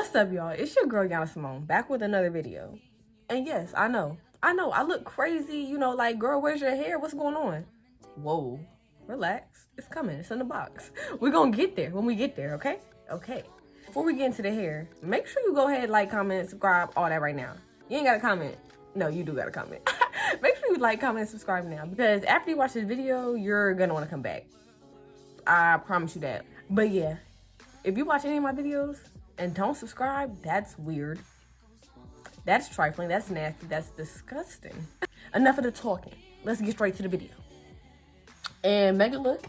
What's up, y'all? It's your girl Yanna Simone back with another video. And yes, I know I look crazy, you know, like, girl, where's your hair? What's going on? Whoa, relax, it's coming, it's in the box. We're gonna get there when we get there, okay? Okay, before we get into the hair, make sure you go ahead, like, comment, subscribe, all that right now. You ain't gotta comment. No, you do gotta comment. Make sure you like, comment, and subscribe now, because after you watch this video, you're gonna want to come back. I promise you that. But yeah, if you watch any of my videos and don't subscribe, that's weird. That's trifling, that's nasty, that's disgusting. Enough of the talking. Let's get straight to the video. And MEGALOOK,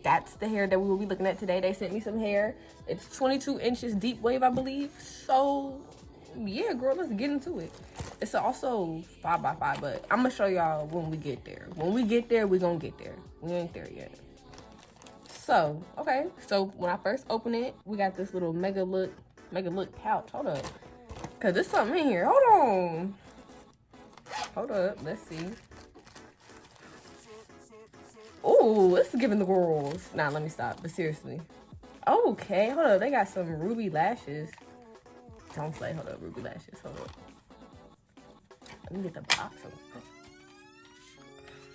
that's the hair that we will be looking at today. They sent me some hair. It's 22 inches deep wave, I believe. So yeah, girl, let's get into it. It's also 5x5, but I'm gonna show y'all when we get there. When we get there, we gonna get there. We ain't there yet. So, okay, so when I first open it, we got this little MEGALOOK pouch. Hold up, cause there's something in here. Hold up, let's see. Oh, this is giving the girls. Nah, let me stop, but seriously. Okay, hold up, they got some ruby lashes. Don't play, hold up, ruby lashes, hold up. Let me get the box open.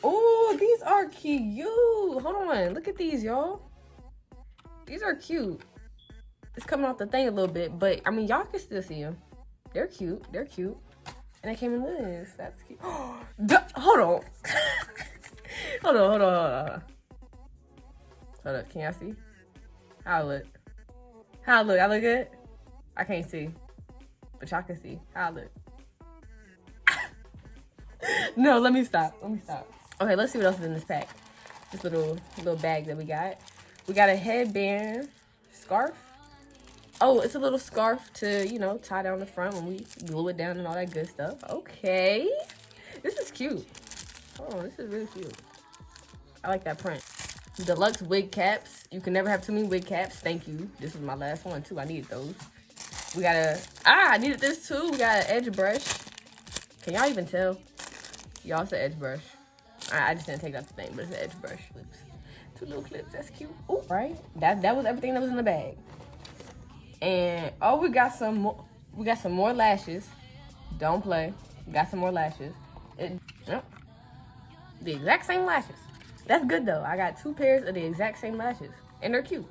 Oh, these are cute. Hold on, look at these, y'all. These are cute. It's coming off the thing a little bit, but I mean, y'all can still see them. They're cute. They're cute. And they came in this. That's cute. Hold on. Hold on. Hold up. Can y'all see? How I look? How I look? I look good? I can't see, but y'all can see how I look. No, let me stop. Okay, let's see what else is in this pack. This little bag that we got. We got a headband, scarf. Oh, it's a little scarf to, you know, tie down the front when we glue it down and all that good stuff. Okay, this is cute. Oh, this is really cute. I like that print. Deluxe wig caps. You can never have too many wig caps. Thank you. This is my last one too. I needed those. We got I needed this too. We got an edge brush. Can y'all even tell? Y'all, it's an edge brush. I just didn't take out the thing, but it's an edge brush. Clips. 2 little clips, that's cute. Ooh, right? That was everything that was in the bag. And oh, we got some more lashes. Don't play. We got some more lashes. Yep. The exact same lashes. That's good though. I got 2 pairs of the exact same lashes. And they're cute.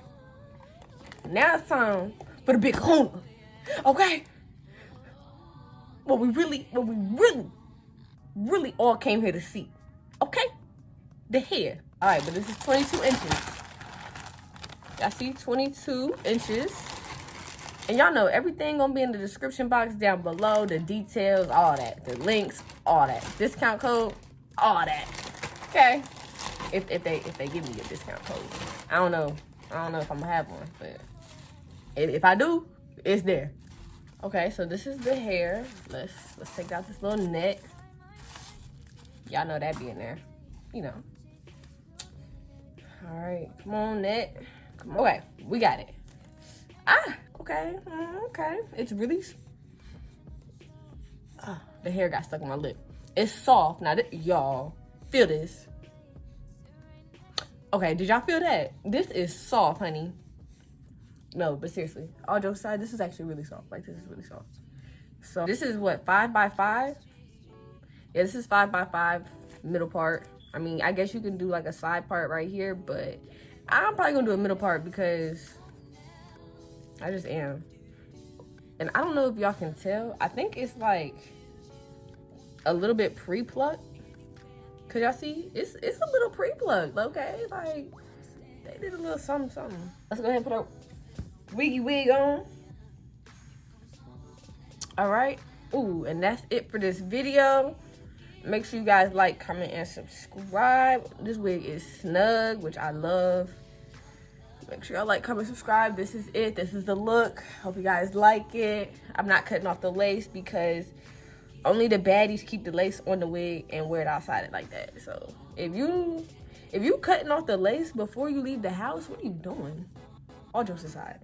Now it's time for the big kahuna. Okay? What we really all came here to see. Okay? The hair. All right, but this is 22 inches. Y'all see 22 inches. And y'all know everything gonna be in the description box down below. The details, all that. The links, all that. Discount code, all that. Okay? If they give me a discount code. I don't know if I'm gonna have one, but if I do, it's there. Okay, so this is the hair. Let's take out this little net. Y'all know that be in there, you know. All right, come on, net. Come on. Okay, we got it. Okay. It's really. The hair got stuck on my lip. It's soft. Now, y'all feel this. Okay, did y'all feel that? This is soft, honey. No, but seriously, all jokes aside, this is actually really soft. Like, this is really soft. So this is what, 5x5? Yeah, this is 5x5 middle part. I mean, I guess you can do like a side part right here, but I'm probably gonna do a middle part because I just am. And I don't know if y'all can tell. I think it's like a little bit pre-plucked. Cause y'all see, it's a little pre-plucked, okay? Like, they did a little something. Let's go ahead and put our wig on. All right. Ooh, and that's it for this video. Make sure you guys like, comment, and subscribe. This wig is snug, which I love. Make sure y'all like, comment, subscribe. This is it. This is the look. Hope you guys like it. I'm not cutting off the lace because only the baddies keep the lace on the wig and wear it outside it like that. So if you cutting off the lace before you leave the house, what are you doing? All jokes aside.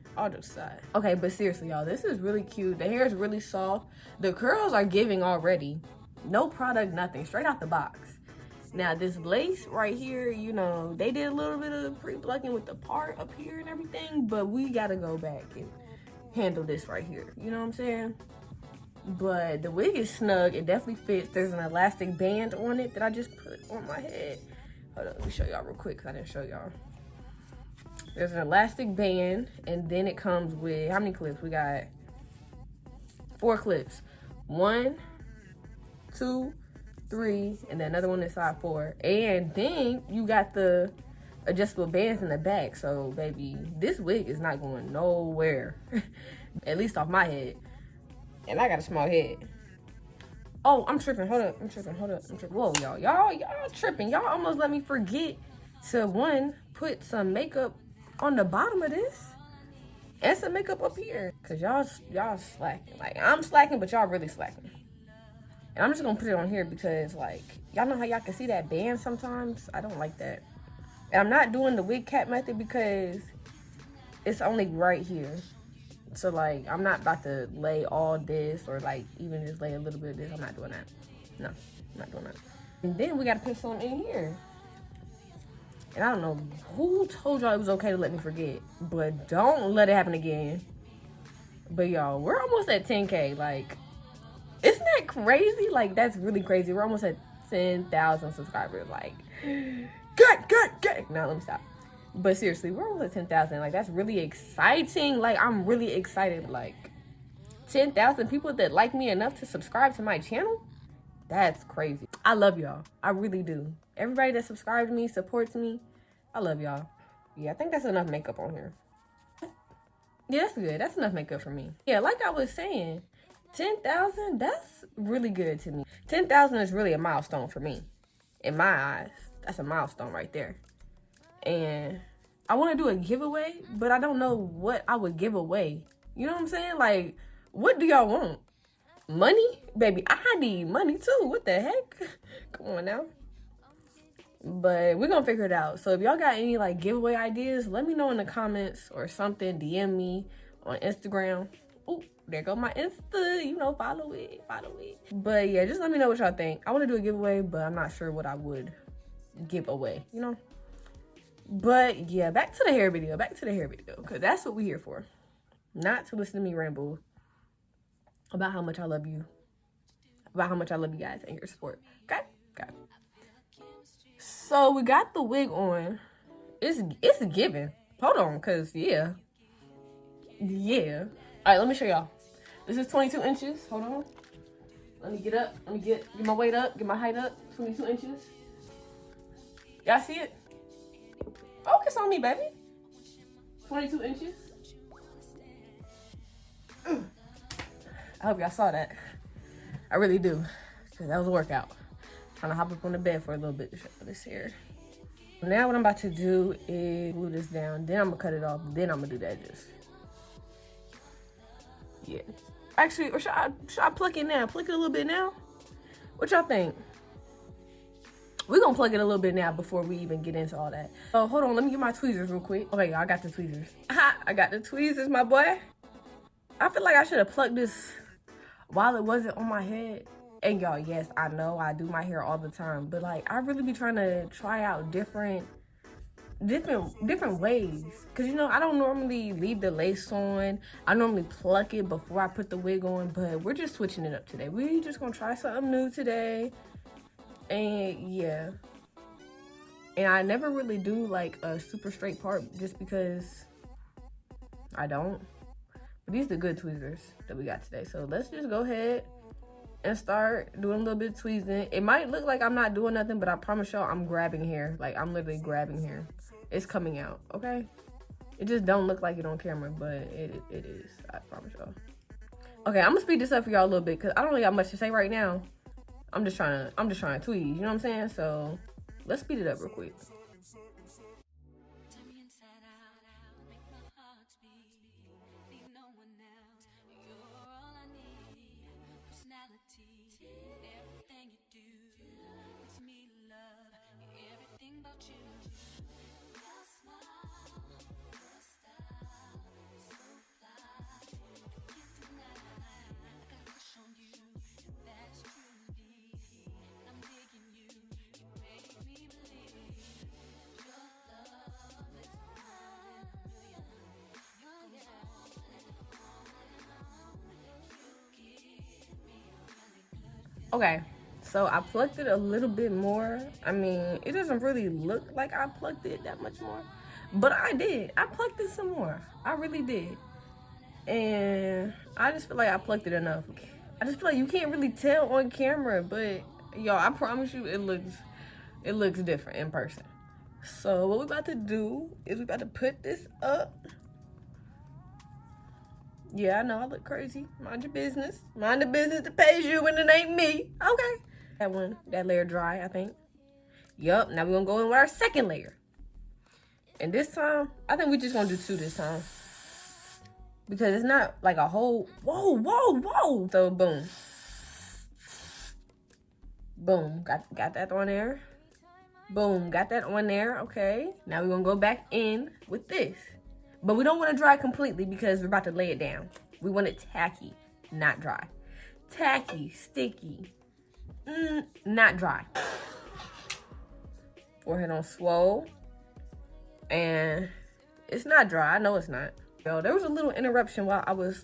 Okay, but seriously, y'all, this is really cute. The hair is really soft. The curls are giving already. No product, nothing. Straight out the box. Now, this lace right here, you know, they did a little bit of pre-plucking with the part up here and everything, but we got to go back and handle this right here. You know what I'm saying? But the wig is snug. It definitely fits. There's an elastic band on it that I just put on my head. Hold on, let me show y'all real quick because I didn't show y'all. There's an elastic band, and then it comes with, how many clips? We got 4 clips. 1, 2, 3, and then another one inside 4. And then you got the adjustable bands in the back. So, baby, this wig is not going nowhere. At least off my head. And I got a small head. Oh, I'm tripping. Hold up. I'm tripping. Whoa, y'all. Y'all tripping. Y'all almost let me forget to, one, put some makeup on the bottom of this. And some makeup up here. Because y'all slacking. Like, I'm slacking, but y'all really slacking. And I'm just going to put it on here because, like, y'all know how y'all can see that band sometimes? I don't like that. And I'm not doing the wig cap method because it's only right here. So, like, I'm not about to lay all this or, like, even just lay a little bit of this. I'm not doing that. No, I'm not doing that. And then we got to put some in here. And I don't know who told y'all it was okay to let me forget. But don't let it happen again. But, y'all, we're almost at 10K. Like, isn't that crazy? Like, that's really crazy. We're almost at 10,000 subscribers. Like, good. Now, let me stop. But seriously, we're almost at 10,000. Like, that's really exciting. Like, I'm really excited. Like, 10,000 people that like me enough to subscribe to my channel? That's crazy. I love y'all. I really do. Everybody that subscribes to me, supports me, I love y'all. Yeah, I think that's enough makeup on here. Yeah, that's good. That's enough makeup for me. Yeah, like I was saying, 10,000, that's really good to me. 10,000 is really a milestone for me. In my eyes, that's a milestone right there. And I want to do a giveaway, but I don't know what I would give away. You know what I'm saying? Like, what do y'all want? Money? Baby, I need money too. What the heck? Come on now. But we're going to figure it out. So if y'all got any, like, giveaway ideas, let me know in the comments or something. DM me on Instagram. Ooh, there go my Insta. You know, follow it. But, yeah, just let me know what y'all think. I want to do a giveaway, but I'm not sure what I would give away, you know? But, yeah, back to the hair video. Because that's what we're here for. Not to listen to me ramble about how much I love you. About how much I love you guys and your support. Okay? So, we got the wig on. It's a given. Hold on, because, yeah. All right, let me show y'all. This is 22 inches. Hold on. Let me get up. Let me get my weight up. Get my height up. 22 inches. Y'all see it? Focus on me, baby. 22 inches. I hope y'all saw that. I really do. Because that was a workout. Trying to hop up on the bed for a little bit to show this hair. Now what I'm about to do is glue this down. Then I'm going to cut it off. Then I'm going to do that just. Yeah. Actually, or should I pluck it now? Pluck it a little bit now? What y'all think? We're going to plug it a little bit now before we even get into all that. Oh, hold on. Let me get my tweezers real quick. Okay, y'all, I got the tweezers. I got the tweezers, my boy. I feel like I should have plucked this while it wasn't on my head. And y'all, yes, I know I do my hair all the time. But, like, I really be trying to try out different ways. Because, you know, I don't normally leave the lace on. I normally pluck it before I put the wig on. But we're just switching it up today. We just going to try something new today. And yeah, and I never really do like a super straight part just because I don't. But these are the good tweezers that we got today. So let's just go ahead and start doing a little bit of tweezing. It might look like I'm not doing nothing, but I promise y'all I'm grabbing hair. Like, I'm literally grabbing hair. It's coming out, okay? It just don't look like it on camera, but it is. I promise y'all. Okay, I'm gonna speed this up for y'all a little bit because I don't really got much to say right now. I'm just trying to tweeze, you know what I'm saying? So let's speed it up real quick. Okay, so I plucked it a little bit more. I mean, it doesn't really look like I plucked it that much more, but I did. I plucked it some more. I really did. And I just feel like I plucked it enough. I just feel like you can't really tell on camera, but y'all, I promise you it looks different in person. So what we about to do is we about to put this up. Yeah, I know I look crazy. Mind your business. Mind the business that pays you when it ain't me. Okay. That layer dry, I think. Yup, now we're gonna go in with our second layer. And this time, I think we're just gonna do 2 this time. Because it's not like a whole, whoa. So boom. Boom, got that on there. Boom, got that on there, okay. Now we're gonna go back in with this. But we don't wanna dry completely because we're about to lay it down. We want it tacky, not dry. Tacky, sticky, not dry. Forehead on swole. And it's not dry, I know it's not. Yo, there was a little interruption while I was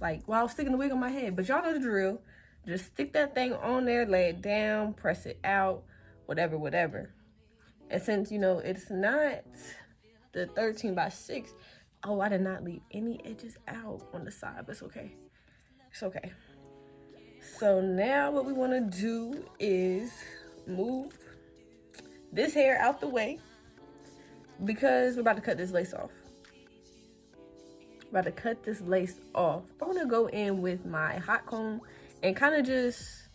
sticking the wig on my head, but y'all know the drill. Just stick that thing on there, lay it down, press it out, whatever. And since, you know, it's not the 13x6, oh, I did not leave any edges out on the side, but it's okay. It's okay. So now what we want to do is move this hair out the way because we're about to cut this lace off. I want to go in with my hot comb and kind of just,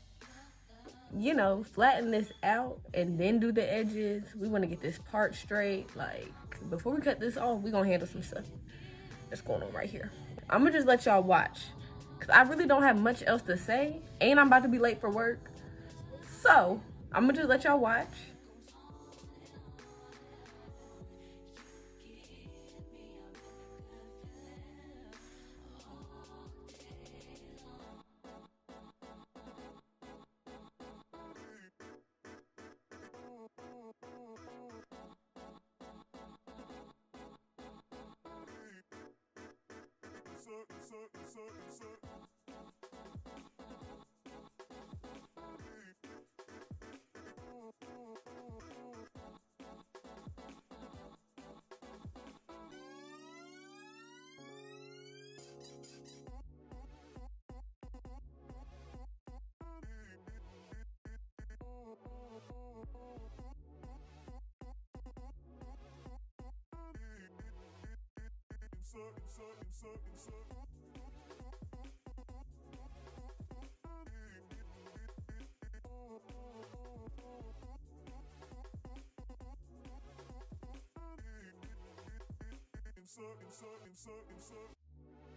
you know, flatten this out and then do the edges. We want to get this part straight. Like, before we cut this off, we're going to handle some stuff that's going on right here. I'm going to just let y'all watch because I really don't have much else to say. And I'm about to be late for work. So, I'm going to just let y'all watch.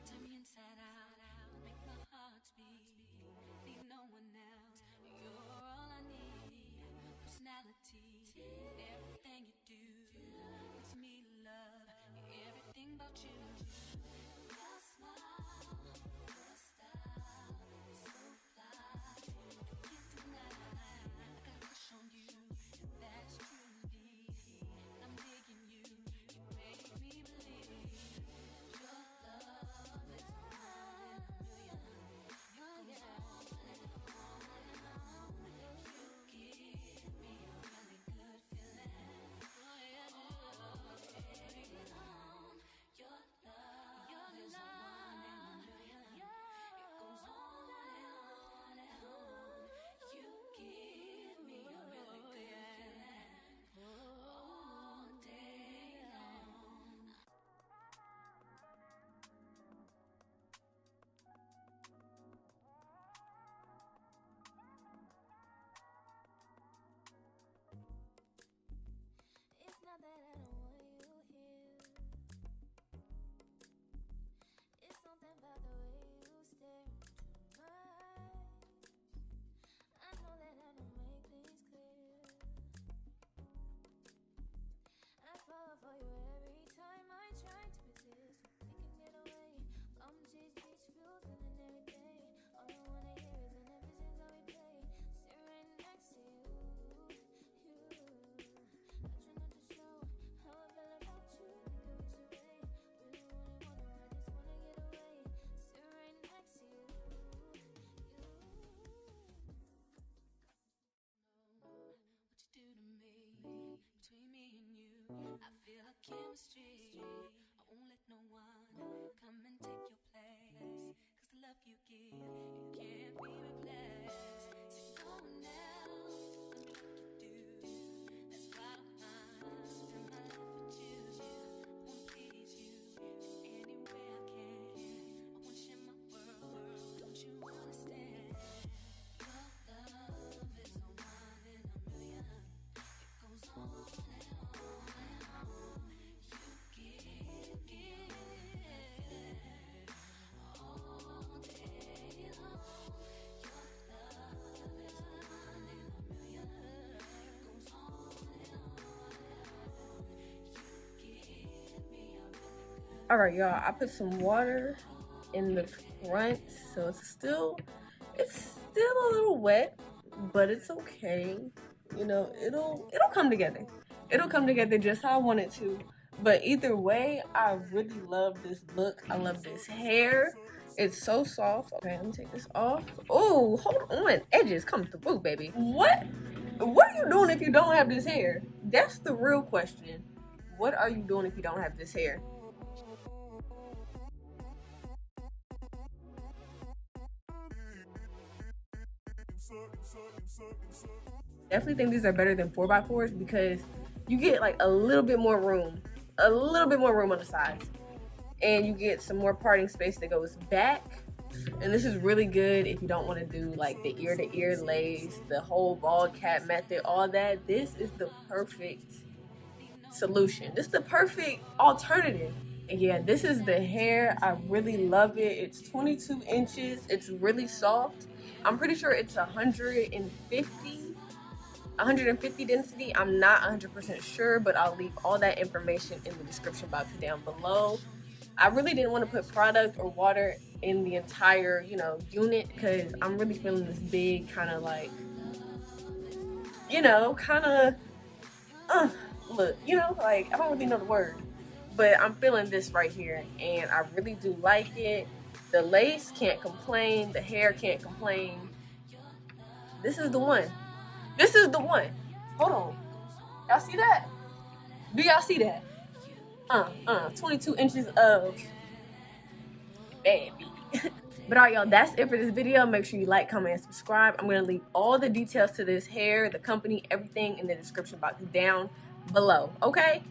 Turn me inside out, make my heart speak. Need no one else, you're all I need. Personality, everything you do makes me love everything about you. Your smile, your style, so fly. You can't deny, I got a crush on you, that's truly. I'm digging you, you make me believe your love. chemistry. I won't let no one come and take your place. Cause the love you give, it can't be replaced. So no one else will do like you do. That's why I spend my life with you. I wanna please you in any way I can. I wanna share my world, don't you understand? Your love is a one in a million. It goes on and on and on. You give all day long. Your love is a one in a million. It goes on and on and on. You give me a really good. All right, y'all, I put some water in the front, so it's still a little wet, but it's okay. You know, it'll come together. It'll come together just how I want it to. But either way, I really love this look. I love this hair. It's so soft. Okay, let me take this off. Oh, hold on. Edges come through, baby. What are you doing if you don't have this hair? That's the real question. What are you doing if you don't have this hair? Definitely think these are better than 4x4s because you get like a little bit more room on the sides, and you get some more parting space that goes back. And this is really good if you don't want to do like the ear to ear lace, the whole bald cap method, all that. This is the perfect solution. This is the perfect alternative. And yeah, this is the hair. I really love it. It's 22 inches. It's really soft. I'm pretty sure it's 150 density. I'm not 100% sure, but I'll leave all that information in the description box down below. I really didn't want to put product or water in the entire, unit because I'm really feeling this big kind of like, look, like I don't really know the word, but I'm feeling this right here and I really do like it. The lace can't complain, the hair can't complain. This is the one. This is the one. Hold on. Y'all see that? Do y'all see that? 22 inches of bad beauty. But all right, y'all, that's it for this video. Make sure you like, comment, and subscribe. I'm gonna leave all the details to this hair, the company, everything in the description box down below, okay?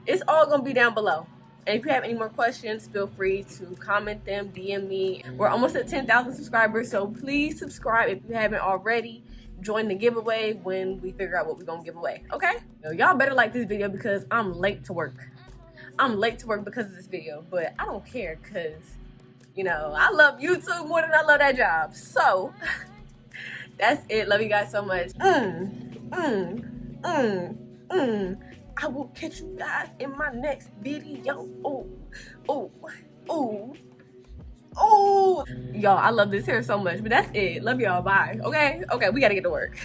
It's all gonna be down below. And if you have any more questions, feel free to comment them, DM me. We're almost at 10,000 subscribers, so please subscribe if you haven't already. Join the giveaway when we figure out what we're gonna give away, okay? Y'all better like this video because I'm late to work. I'm late to work because of this video, but I don't care because, I love YouTube more than I love that job. So, that's it. Love you guys so much. I will catch you guys in my next video. Y'all, I love this hair so much, but that's it. Love y'all. Bye. Okay, we gotta get to work.